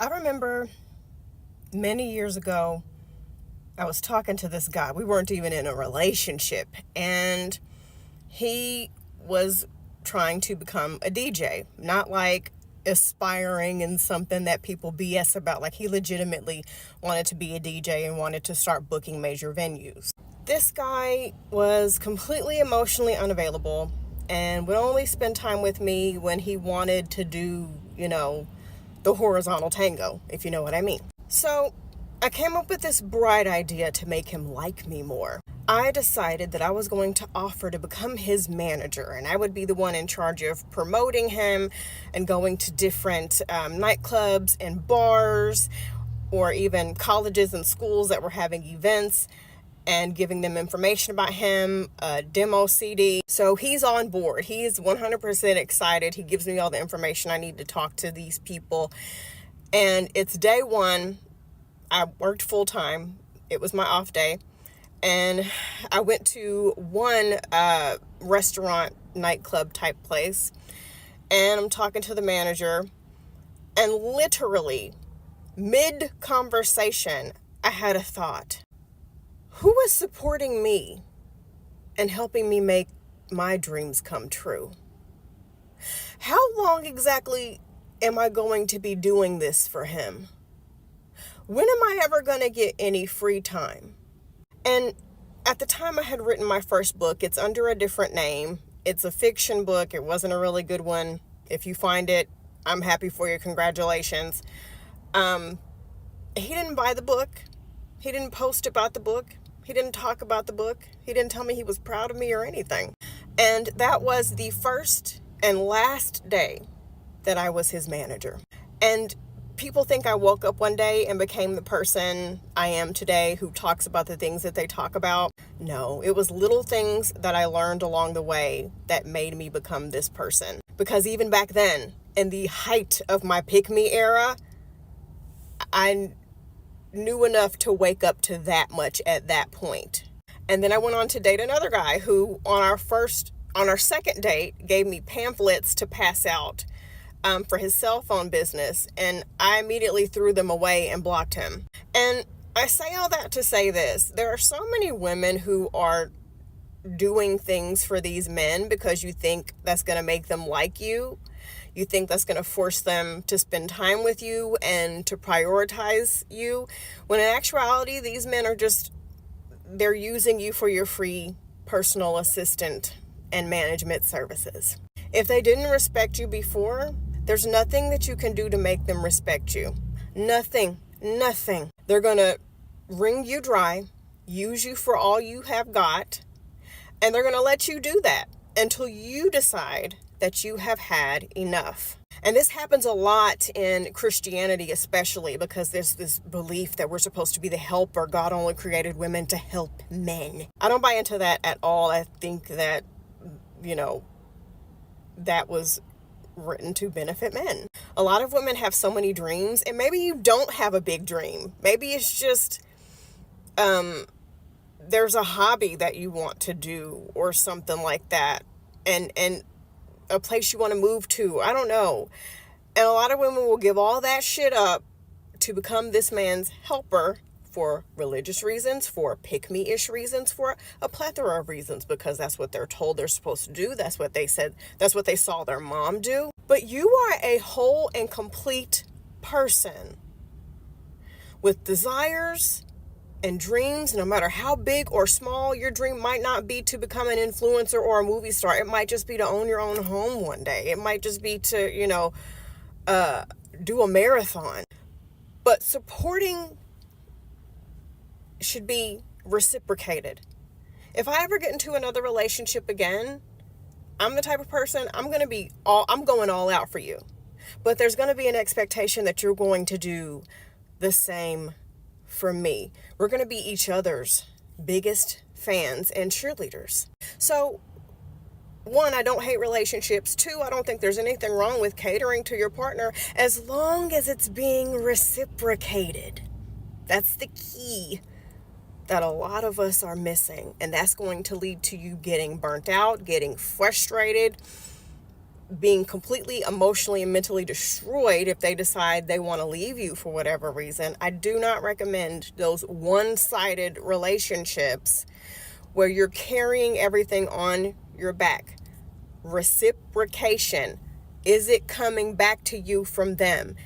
I remember many years ago, I was talking to this guy. We weren't even in a relationship, and he was trying to become a DJ, not like aspiring in something that people BS about. Like, he legitimately wanted to be a DJ and wanted to start booking major venues. This guy was completely emotionally unavailable and would only spend time with me when he wanted to do, the horizontal tango, if you know what I mean. So I came up with this bright idea to make him like me more. I decided that I was going to offer to become his manager, and I would be the one in charge of promoting him and going to different nightclubs and bars, or even colleges and schools that were having events, and giving them information about him, a demo CD. So he's on board. He's 100% excited. He gives me all the information I need to talk to these people. And it's day one. I worked full time. It was my off day. And I went to one restaurant, nightclub type place. And I'm talking to the manager. And literally, mid-conversation, I had a thought. Who is supporting me and helping me make my dreams come true? How long exactly am I going to be doing this for him? When am I ever going to get any free time? And at the time I had written my first book, it's under a different name. It's a fiction book. It wasn't a really good one. If you find it, I'm happy for you. Congratulations. He didn't buy the book. He didn't post about the book. He didn't talk about the book. He didn't tell me he was proud of me or anything. And that was the first and last day that I was his manager. And people think I woke up one day and became the person I am today who talks about the things that they talk about. No, it was little things that I learned along the way that made me become this person. Because even back then, in the height of my pick-me era, I knew enough to wake up to that much at that point. And then I went on to date another guy who on our second date gave me pamphlets to pass out for his cell phone business, and I immediately threw them away and blocked him. And I say all that to say this: there are so many women who are doing things for these men because you think that's going to make them like you. You think that's going to force them to spend time with you and to prioritize you, when in actuality, these men are they're using you for your free personal assistant and management services. If they didn't respect you before, there's nothing that you can do to make them respect you. Nothing. They're going to wring you dry, use you for all you have got, and they're going to let you do that until you decide that you have had enough. And this happens a lot in Christianity, especially because there's this belief that we're supposed to be the helper. God only created women to help men. I don't buy into that at all. I think that, that was written to benefit men. A lot of women have so many dreams, and maybe you don't have a big dream. Maybe it's just there's a hobby that you want to do or something like that, and a place you want to move to. I don't know. And a lot of women will give all that shit up to become this man's helper for religious reasons, for pick-me-ish reasons, for a plethora of reasons, because that's what they're told they're supposed to do. That's what they said. That's what they saw their mom do. But you are a whole and complete person with desires and dreams, no matter how big or small. Your dream might not be to become an influencer or a movie star. It might just be to own your own home one day. It might just be to, do a marathon. But supporting should be reciprocated. If I ever get into another relationship again, I'm the type of person, I'm going all out for you. But there's going to be an expectation that you're going to do the same for me. We're going to be each other's biggest fans and cheerleaders. So, one, I don't hate relationships. Two, I don't think there's anything wrong with catering to your partner as long as it's being reciprocated. That's the key that a lot of us are missing. And that's going to lead to you getting burnt out, getting frustrated, being completely emotionally and mentally destroyed if they decide they want to leave you for whatever reason. I do not recommend those one-sided relationships where you're carrying everything on your back. Reciprocation. Is it coming back to you from them?